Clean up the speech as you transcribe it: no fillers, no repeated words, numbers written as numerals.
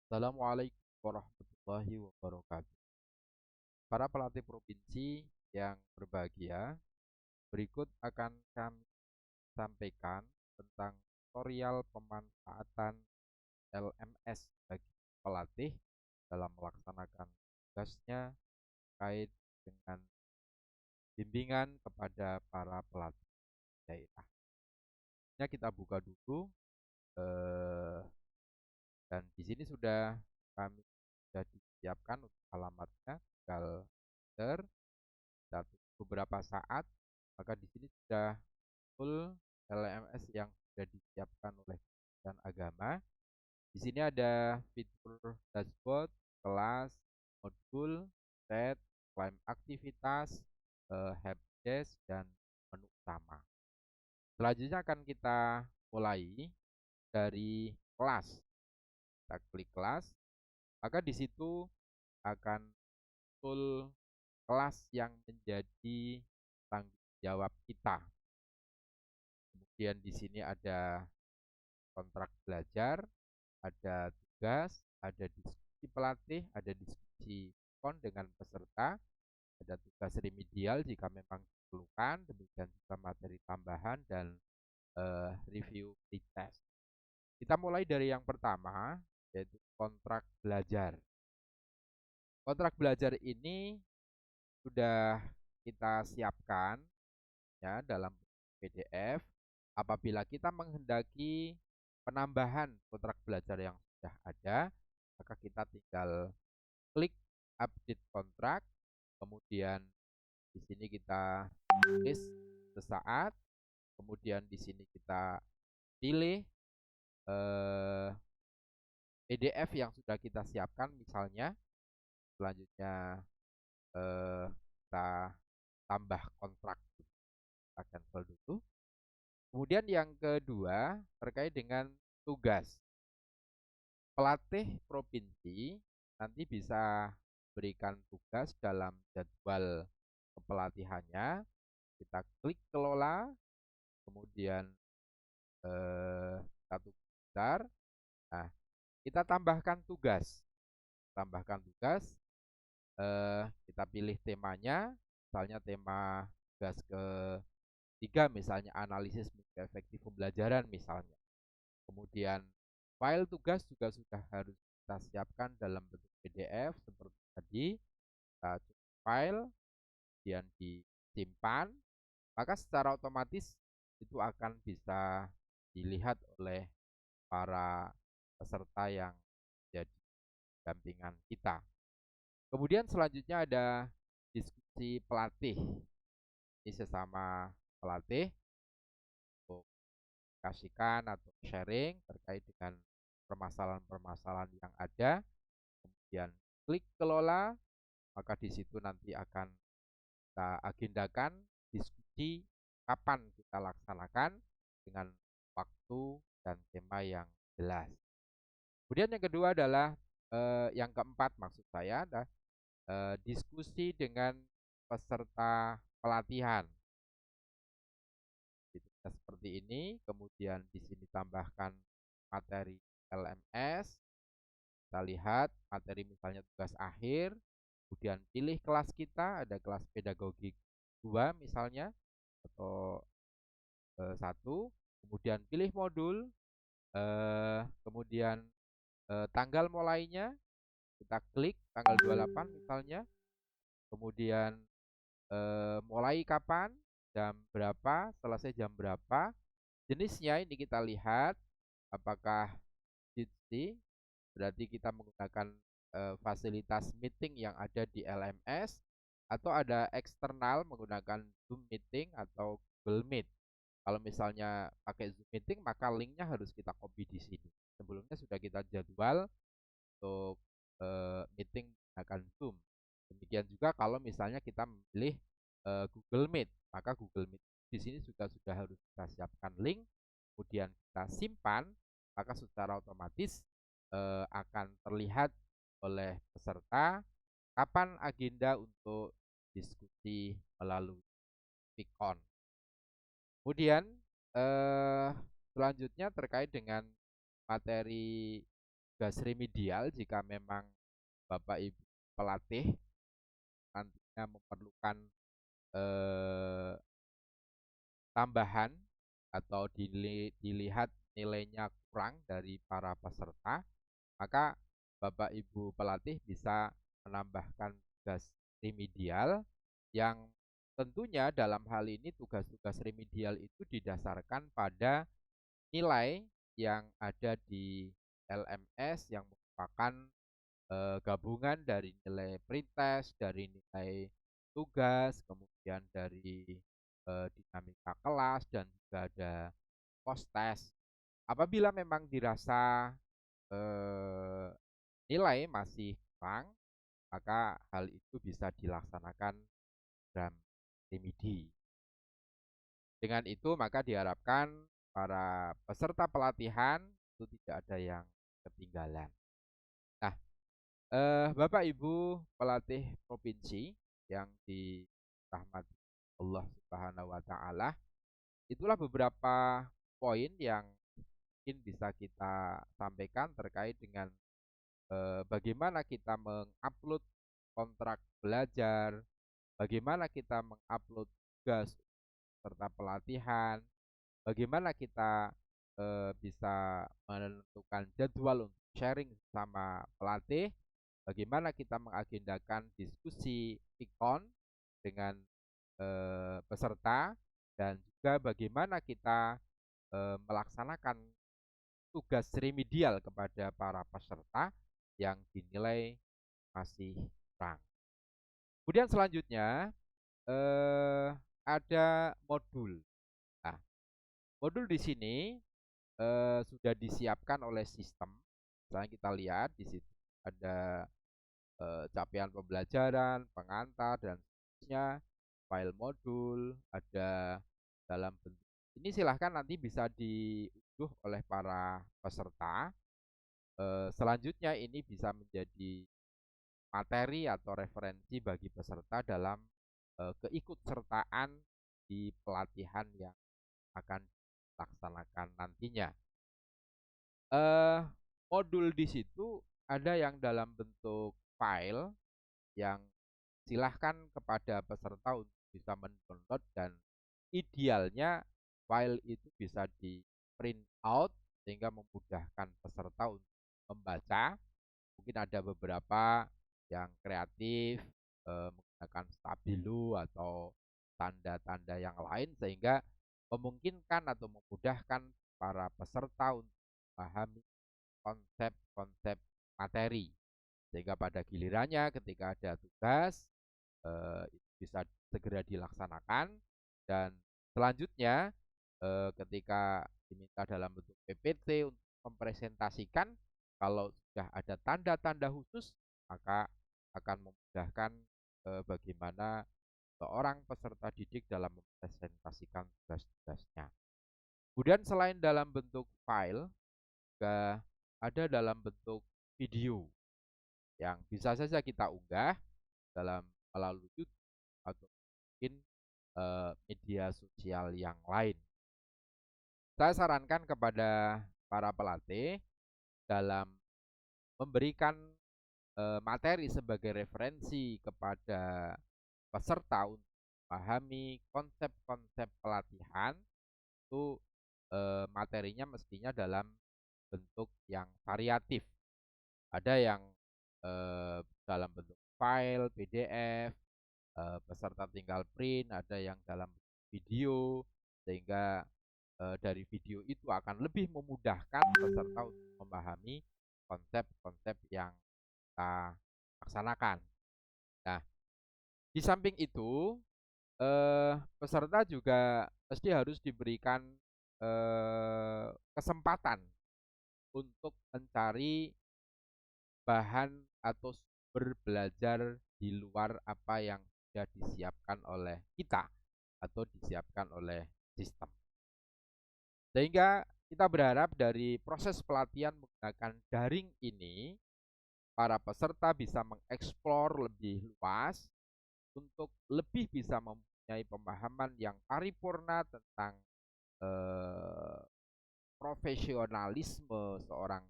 Assalamualaikum warahmatullahi wabarakatuh. Para pelatih provinsi yang berbahagia, berikut akan kami sampaikan tentang tutorial pemanfaatan LMS bagi pelatih dalam melaksanakan tugasnya terkait dengan bimbingan kepada para pelatih daerah. Nah, kita buka dulu eh, dan di sini kami sudah disiapkan untuk alamatnya, tinggal enter. Kita tunggu beberapa saat, maka di sini sudah full LMS yang sudah disiapkan oleh Kementerian Agama. Di sini ada fitur dashboard, kelas, modul, chat, klaim aktivitas, helpdesk, dan menu utama. Selanjutnya akan kita mulai dari kelas. Kita klik kelas, maka di situ akan full kelas yang menjadi tanggung jawab kita. Kemudian di sini ada kontrak belajar, ada tugas, ada diskusi pelatih, ada diskusi kon dengan peserta, ada tugas remedial jika memang diperlukan, demikian juga materi tambahan dan review pretest. Kita mulai dari yang pertama, yaitu kontrak belajar. Kontrak belajar ini sudah kita siapkan ya dalam PDF. Apabila kita menghendaki penambahan kontrak belajar yang sudah ada, maka kita tinggal klik update kontrak, kemudian di sini kita tulis sesaat, kemudian di sini kita pilih PDF yang sudah kita siapkan misalnya, selanjutnya kita tambah kontrak, kita cancel dulu. Kemudian yang kedua terkait dengan tugas. Pelatih provinsi nanti bisa berikan tugas dalam jadwal kepelatihannya. Kita klik kelola, kemudian satu besar. Nah, kita tambahkan tugas. Tambahkan tugas, kita pilih temanya, misalnya tema tugas ketiga, misalnya analisis efektif pembelajaran misalnya. Kemudian file tugas juga sudah harus kita siapkan dalam bentuk PDF seperti tadi. Kita cukup file, kemudian disimpan, maka secara otomatis itu akan bisa dilihat oleh para peserta yang jadi dampingan kita. Kemudian selanjutnya ada diskusi pelatih. Ini sesama pelatih untuk kasihkan atau sharing terkait dengan permasalahan-permasalahan yang ada. Kemudian klik kelola, maka di situ nanti akan kita agendakan diskusi kapan kita laksanakan dengan waktu dan tema yang jelas. Kemudian yang kedua adalah yang keempat, maksud saya adalah diskusi dengan peserta pelatihan. Seperti ini, kemudian di sini tambahkan materi LMS. Kita lihat materi misalnya tugas akhir, kemudian pilih kelas kita, ada kelas pedagogi 2 misalnya, atau 1, kemudian pilih modul, kemudian tanggal mulainya, kita klik tanggal 28 misalnya, kemudian mulai kapan, jam berapa, selesai jam berapa, jenisnya ini kita lihat apakah Jitsi, berarti kita menggunakan fasilitas meeting yang ada di LMS, atau ada eksternal menggunakan Zoom Meeting atau Google Meet. Kalau misalnya pakai Zoom Meeting, maka linknya harus kita copy di sini. Sebelumnya sudah kita jadwal untuk meeting menggunakan Zoom. Demikian juga kalau misalnya kita memilih Google Meet, maka Google Meet di sini sudah harus kita siapkan link, kemudian kita simpan, maka secara otomatis akan terlihat oleh peserta kapan agenda untuk diskusi melalui Pikon. Kemudian selanjutnya terkait dengan materi tugas remedial jika memang Bapak Ibu pelatih nantinya memerlukan eh, tambahan atau dilihat nilainya kurang dari para peserta, maka Bapak Ibu pelatih bisa menambahkan tugas remedial yang tentunya dalam hal ini tugas-tugas remedial itu didasarkan pada nilai yang ada di LMS yang merupakan gabungan dari nilai pretest, dari nilai tugas, kemudian dari dinamika kelas dan juga ada post test. Apabila memang dirasa eh, nilai masih kurang, maka hal itu bisa dilaksanakan program remedi. Dengan itu maka diharapkan para peserta pelatihan itu tidak ada yang ketinggalan. Nah, Bapak Ibu pelatih provinsi yang dirahmati Allah Subhanahu wa taala, itulah beberapa poin yang mungkin bisa kita sampaikan terkait dengan bagaimana kita mengupload kontrak belajar, bagaimana kita mengupload tugas serta pelatihan, bagaimana kita bisa menentukan jadwal untuk sharing sama pelatih, bagaimana kita mengagendakan diskusi ikon dengan peserta, dan juga bagaimana kita melaksanakan tugas remedial kepada para peserta yang dinilai masih kurang. Kemudian selanjutnya ada modul. Nah, modul di sini sudah disiapkan oleh sistem. Misalnya kita lihat di situ ada capaian pembelajaran, pengantar dan seterusnya, file modul, ada dalam bentuk ini, silahkan nanti bisa diunduh oleh para peserta. Selanjutnya ini bisa menjadi materi atau referensi bagi peserta dalam keikutsertaan di pelatihan yang akan dilaksanakan nantinya. Modul di situ ada yang dalam bentuk file yang silahkan kepada peserta untuk bisa mendownload, dan idealnya file itu bisa di print out sehingga memudahkan peserta untuk membaca. Mungkin ada beberapa yang kreatif menggunakan stabilo atau tanda-tanda yang lain sehingga memungkinkan atau memudahkan para peserta untuk memahami konsep-konsep materi, sehingga pada gilirannya ketika ada tugas itu bisa segera dilaksanakan, dan selanjutnya ketika diminta dalam bentuk PPT untuk mempresentasikan, kalau sudah ada tanda-tanda khusus maka akan memudahkan bagaimana seorang peserta didik dalam mempresentasikan tugas-tugasnya. Kemudian selain dalam bentuk file, juga ada dalam bentuk video yang bisa saja kita unggah dalam melalui YouTube atau mungkin media sosial yang lain. Saya sarankan kepada para pelatih dalam memberikan materi sebagai referensi kepada peserta untuk memahami konsep-konsep pelatihan itu, materinya mestinya dalam bentuk yang variatif. Ada yang dalam bentuk file, PDF, peserta tinggal print, ada yang dalam video, sehingga dari video itu akan lebih memudahkan peserta untuk memahami konsep-konsep yang kita laksanakan. Nah, di samping itu, peserta juga mesti harus diberikan kesempatan untuk mencari bahan atau sumber belajar di luar apa yang sudah disiapkan oleh kita atau disiapkan oleh sistem. Sehingga kita berharap dari proses pelatihan menggunakan daring ini, para peserta bisa mengeksplor lebih luas untuk lebih bisa mempunyai pemahaman yang paripurna tentang profesionalisme seorang